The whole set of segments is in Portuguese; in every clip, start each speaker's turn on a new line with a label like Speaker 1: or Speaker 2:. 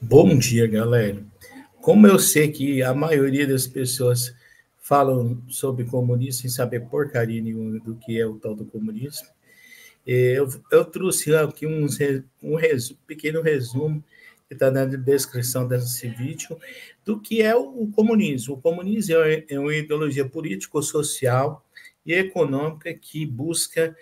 Speaker 1: Bom dia, galera. Como eu sei que a maioria das pessoas falam sobre comunismo sem saber porcaria nenhuma do que é o tal do comunismo, eu trouxe aqui pequeno resumo que está na descrição desse vídeo do que é o comunismo. O comunismo é uma ideologia político-social e econômica que busca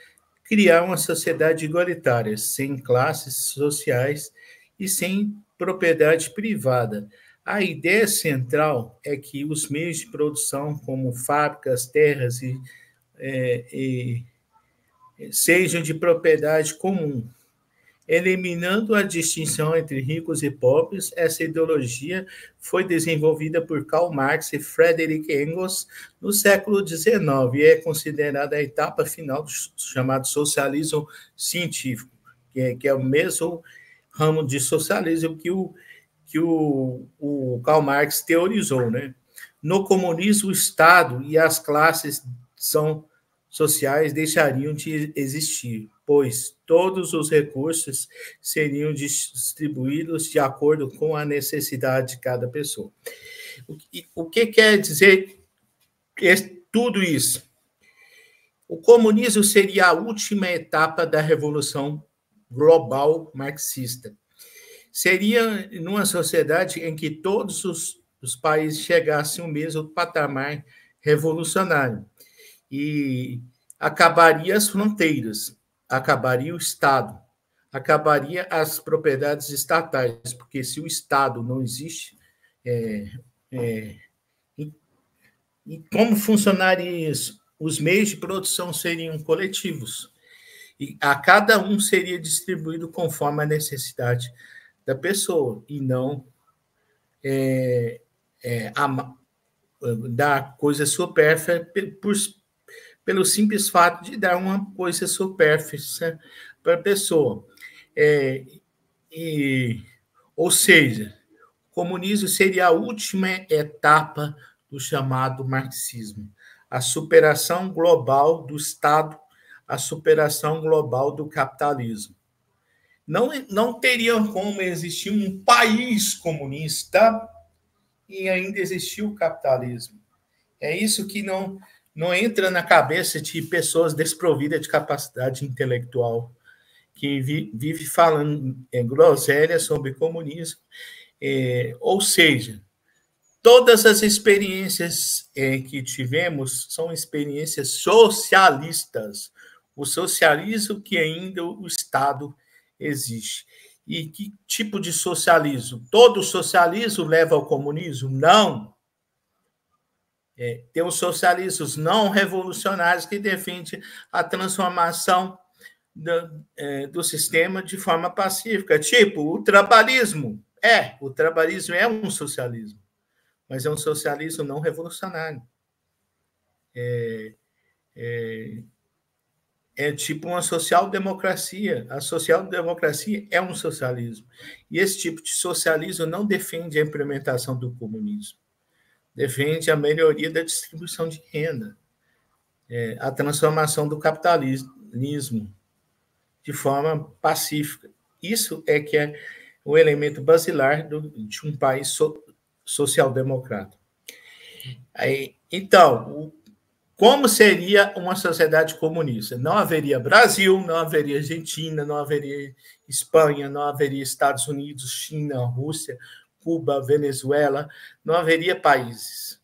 Speaker 1: criar uma sociedade igualitária, sem classes sociais e sem propriedade privada. A ideia central é que os meios de produção, como fábricas, terras, sejam de propriedade comum, eliminando a distinção entre ricos e pobres. Essa ideologia foi desenvolvida por Karl Marx e Friedrich Engels no século XIX e é considerada a etapa final do chamado socialismo científico, que é o mesmo ramo de socialismo que o Karl Marx teorizou, né? No comunismo, o Estado e as classes sociais deixariam de existir, pois todos os recursos seriam distribuídos de acordo com a necessidade de cada pessoa. O que quer dizer tudo isso? O comunismo seria a última etapa da revolução global marxista. Seria numa sociedade em que todos os países chegassem ao mesmo patamar revolucionário e acabaria as fronteiras, acabaria o Estado, acabaria as propriedades estatais, porque se o Estado não existe, e como funcionaria isso? Os meios de produção seriam coletivos e a cada um seria distribuído conforme a necessidade da pessoa e não dar coisa supérflua pelo simples fato de dar uma coisa supérflua para a pessoa. Ou seja, o comunismo seria a última etapa do chamado marxismo, a superação global do Estado, a superação global do capitalismo. Não teria como existir um país comunista e ainda existir o capitalismo. É isso que não entra na cabeça de pessoas desprovidas de capacidade intelectual, que vive falando groselha sobre comunismo. Ou seja, todas as experiências que tivemos são experiências socialistas. O socialismo que ainda o Estado existe. E que tipo de socialismo? Todo socialismo leva ao comunismo? Não. Tem os socialismos não revolucionários que defendem a transformação do sistema de forma pacífica, tipo o trabalhismo. O trabalhismo é um socialismo, mas é um socialismo não revolucionário. É tipo uma social-democracia. A social-democracia é um socialismo. E esse tipo de socialismo não defende a implementação do comunismo. Defende a melhoria da distribuição de renda, a transformação do capitalismo de forma pacífica. Isso é que é o elemento basilar de um país social-democrata. Então, como seria uma sociedade comunista? Não haveria Brasil, não haveria Argentina, não haveria Espanha, não haveria Estados Unidos, China, Rússia, Cuba, Venezuela, não haveria países.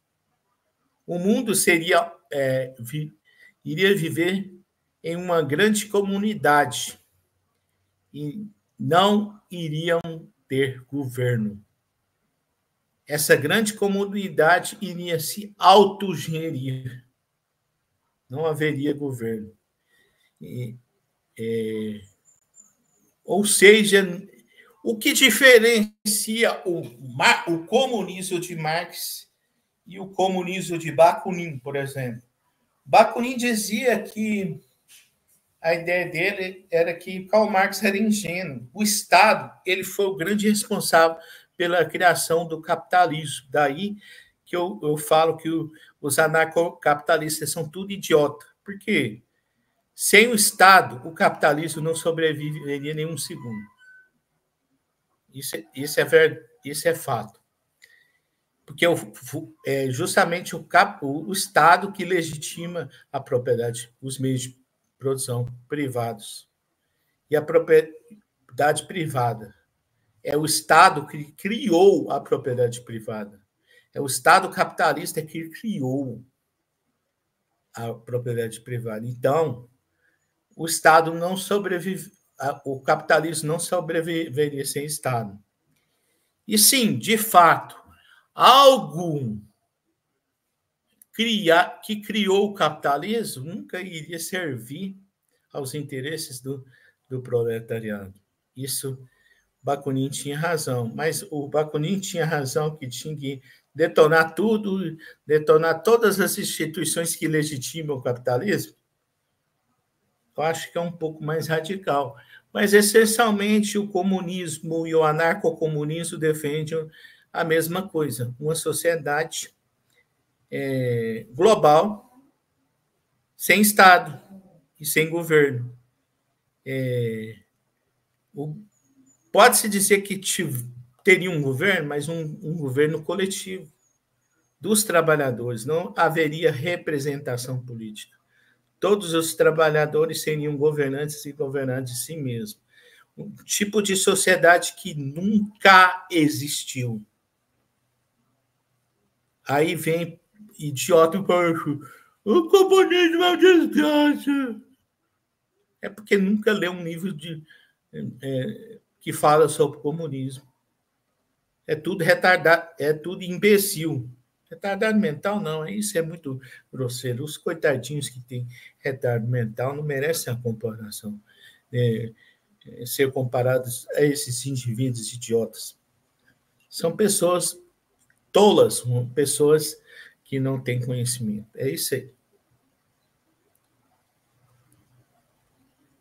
Speaker 1: O mundo iria viver em uma grande comunidade e não iriam ter governo. Essa grande comunidade iria se autogerir. Não haveria governo. Ou seja, o que diferencia o comunismo de Marx e o comunismo de Bakunin, por exemplo? Bakunin dizia que a ideia dele era que Karl Marx era ingênuo. O Estado ele foi o grande responsável pela criação do capitalismo. Daí que eu falo que os anarcocapitalistas são tudo idiota. Por quê? Sem o Estado, o capitalismo não sobreviveria nem um segundo. Isso é fato. Porque é justamente o Estado que legitima a propriedade, os meios de produção privados. E a propriedade privada é o Estado que criou a propriedade privada. É o Estado capitalista que criou a propriedade privada. Então, o Estado não sobrevive, o capitalismo não sobreviveria sem Estado. E sim, de fato, algo que criou o capitalismo nunca iria servir aos interesses do proletariado. Isso, Bakunin tinha razão, mas o Bakunin tinha razão que tinha que detonar tudo, detonar todas as instituições que legitimam o capitalismo. Eu acho que é um pouco mais radical. Mas, essencialmente, o comunismo e o anarcocomunismo defendem a mesma coisa, uma sociedade global, sem Estado e sem governo. Pode-se dizer que teria um governo, mas um governo coletivo dos trabalhadores, não haveria representação política. Todos os trabalhadores seriam governantes e governantes de si mesmos. Um tipo de sociedade que nunca existiu. Aí vem idiota e fala: o comunismo é uma desgraça. É porque nunca leu um livro que fala sobre comunismo. É tudo retardado, é tudo imbecil. Retardado mental, não, isso é muito grosseiro. Os coitadinhos que têm retardo mental não merecem a comparação. Ser comparados a esses indivíduos idiotas. São pessoas tolas, pessoas que não têm conhecimento. É isso aí.